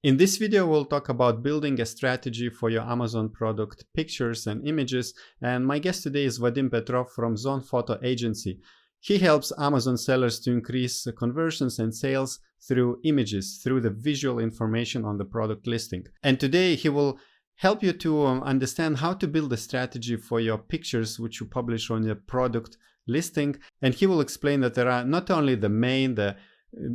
In this video, we'll talk about building a strategy for your Amazon product pictures and images. And my guest today is Vadim Petrov from ZonPhoto agency. He helps Amazon sellers to increase conversions and sales through images, through the visual information on the product listing. And today he will help you to understand how to build a strategy for your pictures which you publish on your product listing. And he will explain that there are not only the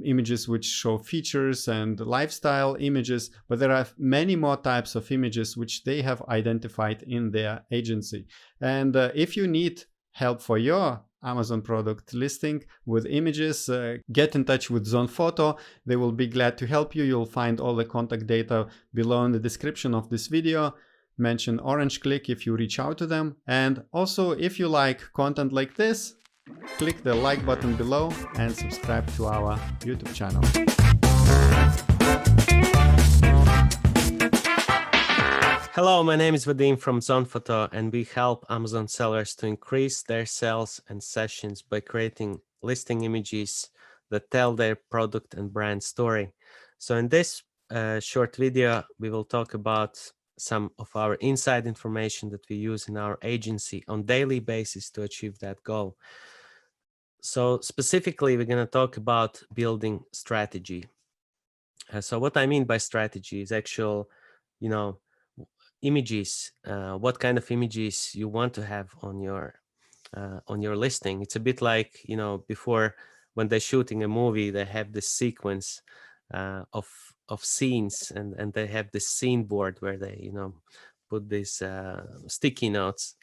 images which show features and lifestyle images, but there are many more types of images which they have identified in their agency. And if you need help for your Amazon product listing with images, get in touch with ZonPhoto. They will be glad to help you. You'll find all the contact data below in the description of this video. Mention Orange Klik if you reach out to them. And also, if you like content like this, click the like button below and subscribe to our YouTube channel. Hello, my name is Vadim from ZonPhoto, and we help Amazon sellers to increase their sales and sessions by creating listing images that tell their product and brand story. So in this short video, we will talk about some of our inside information that we use in our agency on daily basis to achieve that goal. So specifically, we're going to talk about building strategy. So what I mean by strategy is actual, images, what kind of images you want to have on your listing. It's a bit like, before when they're shooting a movie, they have this sequence of scenes, and they have this scene board where they, put these sticky notes.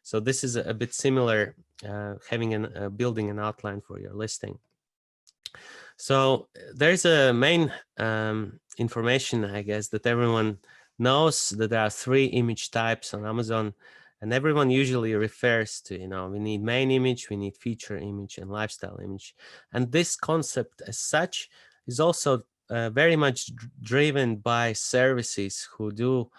So this is a bit similar, building an outline for your listing. So there's a main information, I guess, that everyone knows, that there are 3 image types on Amazon, and everyone usually refers to, we need main image, we need feature image, and lifestyle image. And this concept as such is also very much driven by services who do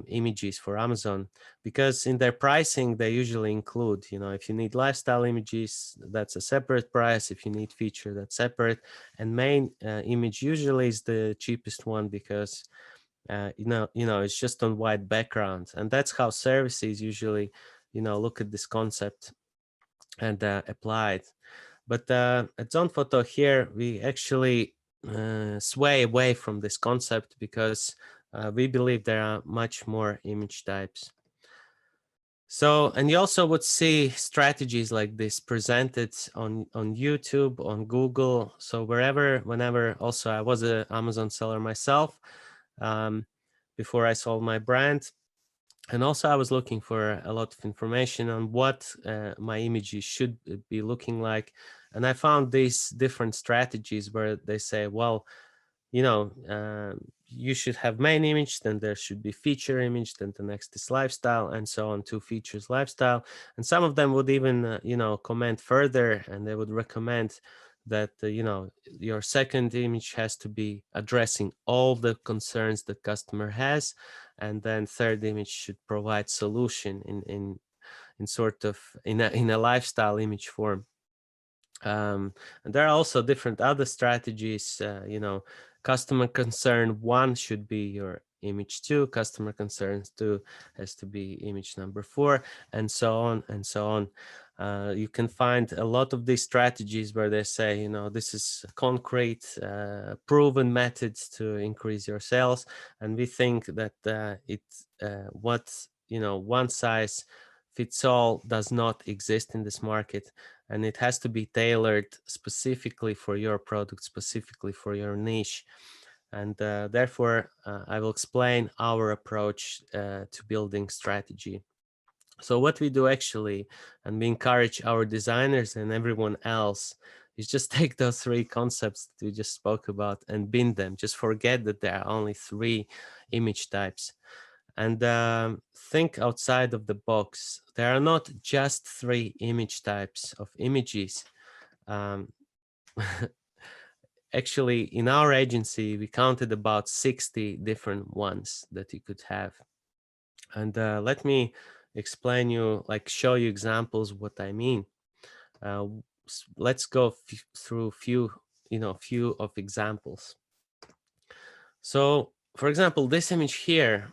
images for Amazon, because in their pricing they usually include, if you need lifestyle images, that's a separate price. If you need feature, that's separate. And main image usually is the cheapest one, because it's just on white background, and that's how services usually look at this concept and apply it. But at ZonPhoto here, we actually sway away from this concept, because we believe there are much more image types. So, and you also would see strategies like this presented on YouTube, on Google. So whenever, also I was an Amazon seller myself before I sold my brand. And also I was looking for a lot of information on what my images should be looking like. And I found these different strategies where they say, well, you should have main image, then there should be feature image, then the next is lifestyle, and so on, 2 features, lifestyle. And some of them would even, comment further, and they would recommend that, your second image has to be addressing all the concerns the customer has. And then third image should provide solution in sort of in a lifestyle image form. And there are also different other strategies. Customer concern 1 should be your image 2, customer concerns 2 has to be image number 4, and so on and so on. You can find a lot of these strategies where they say, this is concrete, proven methods to increase your sales. And we think that one size fits all does not exist in this market, and it has to be tailored specifically for your product, specifically for your niche. And therefore, I will explain our approach to building strategy. So what we do actually, and we encourage our designers and everyone else, is just take those 3 concepts that we just spoke about and bin them. Just forget that there are only 3 image types. And think outside of the box. There are not just 3 image types of images. Actually, in our agency, we counted about 60 different ones that you could have. And let me explain you, show you examples what I mean. Let's go through few of examples. So, for example, this image here,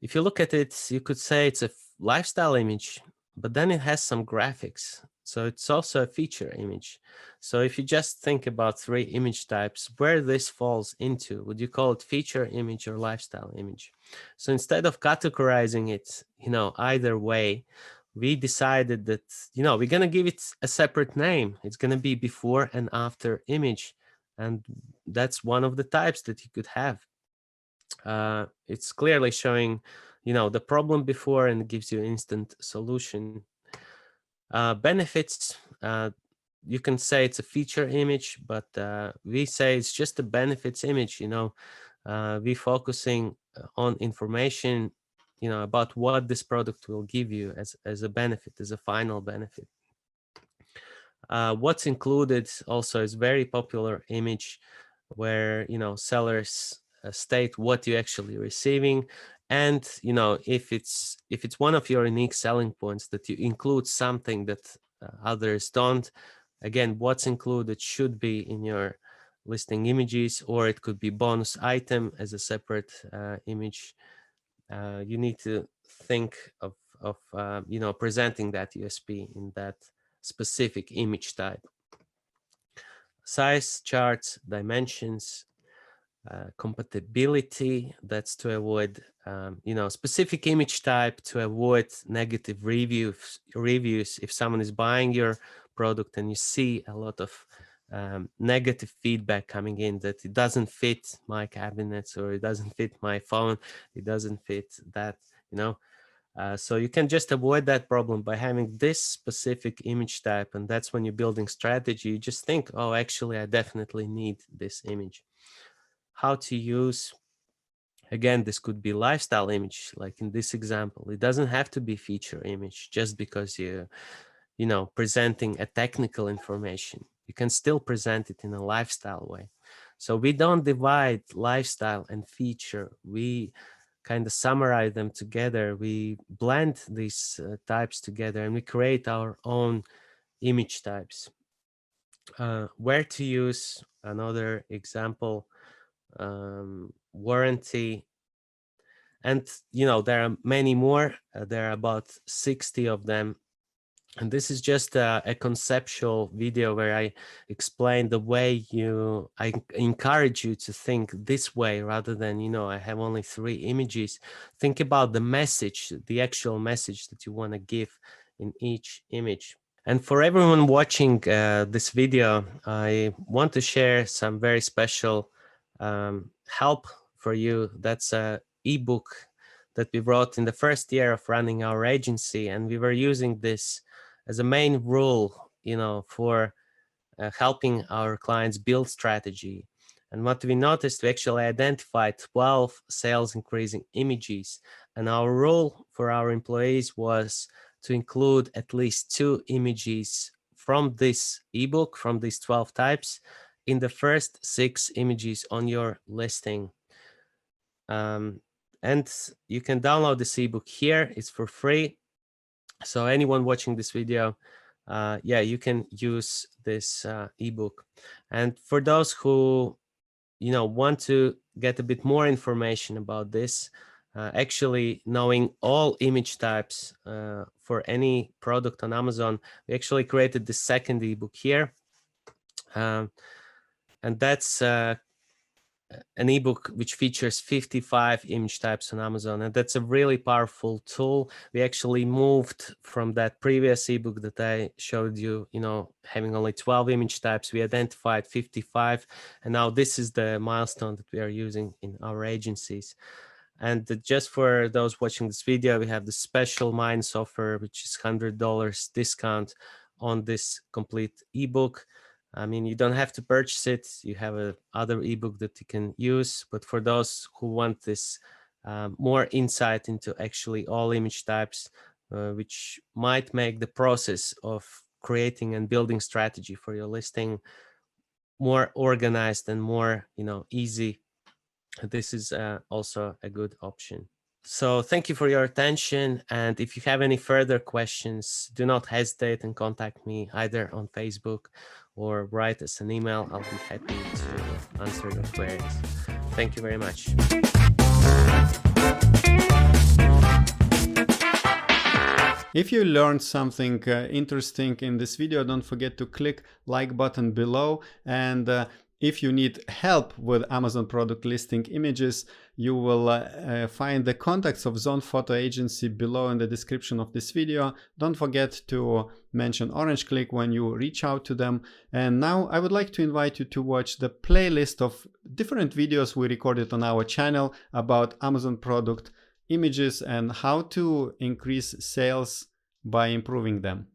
if you look at it, you could say it's a lifestyle image, but then it has some graphics. So it's also a feature image. So if you just think about 3 image types, where this falls into, would you call it feature image or lifestyle image? So instead of categorizing it, either way, we decided that, we're going to give it a separate name. It's going to be before and after image. And that's one of the types that you could have. It's clearly showing, the problem before and gives you instant solution. Benefits, you can say it's a feature image, but we say it's just a benefits image. We focusing on information, about what this product will give you as a benefit, as a final benefit. What's included also is very popular image where sellers state what you're actually receiving, and if it's one of your unique selling points that you include something that others don't. Again, what's included should be in your listing images, or it could be bonus item as a separate image. You need to think of presenting that USP in that specific image type. Size charts, dimensions, compatibility, that's to avoid specific image type, to avoid negative reviews. If someone is buying your product and you see a lot of negative feedback coming in that it doesn't fit my cabinets, or it doesn't fit my phone, it doesn't fit that, so you can just avoid that problem by having this specific image type. And that's when you're building strategy, you just think, oh, actually, I definitely need this image. How to use, again, this could be lifestyle image, like in this example. It doesn't have to be feature image just because you're presenting a technical information. You can still present it in a lifestyle way. So we don't divide lifestyle and feature. We kind of summarize them together. We blend these types together, and we create our own image types. Where to use, another example, warranty. And, there are many more. There are about 60 of them. And this is just a conceptual video where I explain the way I encourage you to think this way, rather than, I have only 3 images. Think about the message, the actual message that you want to give in each image. And for everyone watching this video, I want to share some very special help for you. That's a ebook that we wrote in the first year of running our agency, and we were using this as a main rule, for helping our clients build strategy. And what we noticed, we actually identified 12 sales increasing images, and our rule for our employees was to include at least 2 images from this ebook, from these 12 types, in the first 6 images on your listing. And you can download this ebook here. It's for free. So anyone watching this video, you can use this ebook. And for those who want to get a bit more information about this, actually knowing all image types for any product on Amazon, we actually created the second ebook here. And that's an ebook which features 55 image types on Amazon, and that's a really powerful tool. We actually moved from that previous ebook that I showed you, having only 12 image types. We identified 55, and now this is the milestone that we are using in our agencies. And just for those watching this video, we have the special Minds offer, which is $100 discount on this complete ebook. I mean, you don't have to purchase it. You have a other ebook that you can use. But for those who want this more insight into actually all image types, which might make the process of creating and building strategy for your listing more organized and more, easy, this is also a good option. So thank you for your attention. And if you have any further questions, do not hesitate and contact me either on Facebook or write us an email. I'll be happy to answer your queries. Thank you very much. If you learned something interesting in this video, don't forget to click like button below. And if you need help with Amazon product listing images, you will find the contacts of ZonPhoto agency below in the description of this video. Don't forget to mention Orange Klik when you reach out to them. And now I would like to invite you to watch the playlist of different videos we recorded on our channel about Amazon product images and how to increase sales by improving them.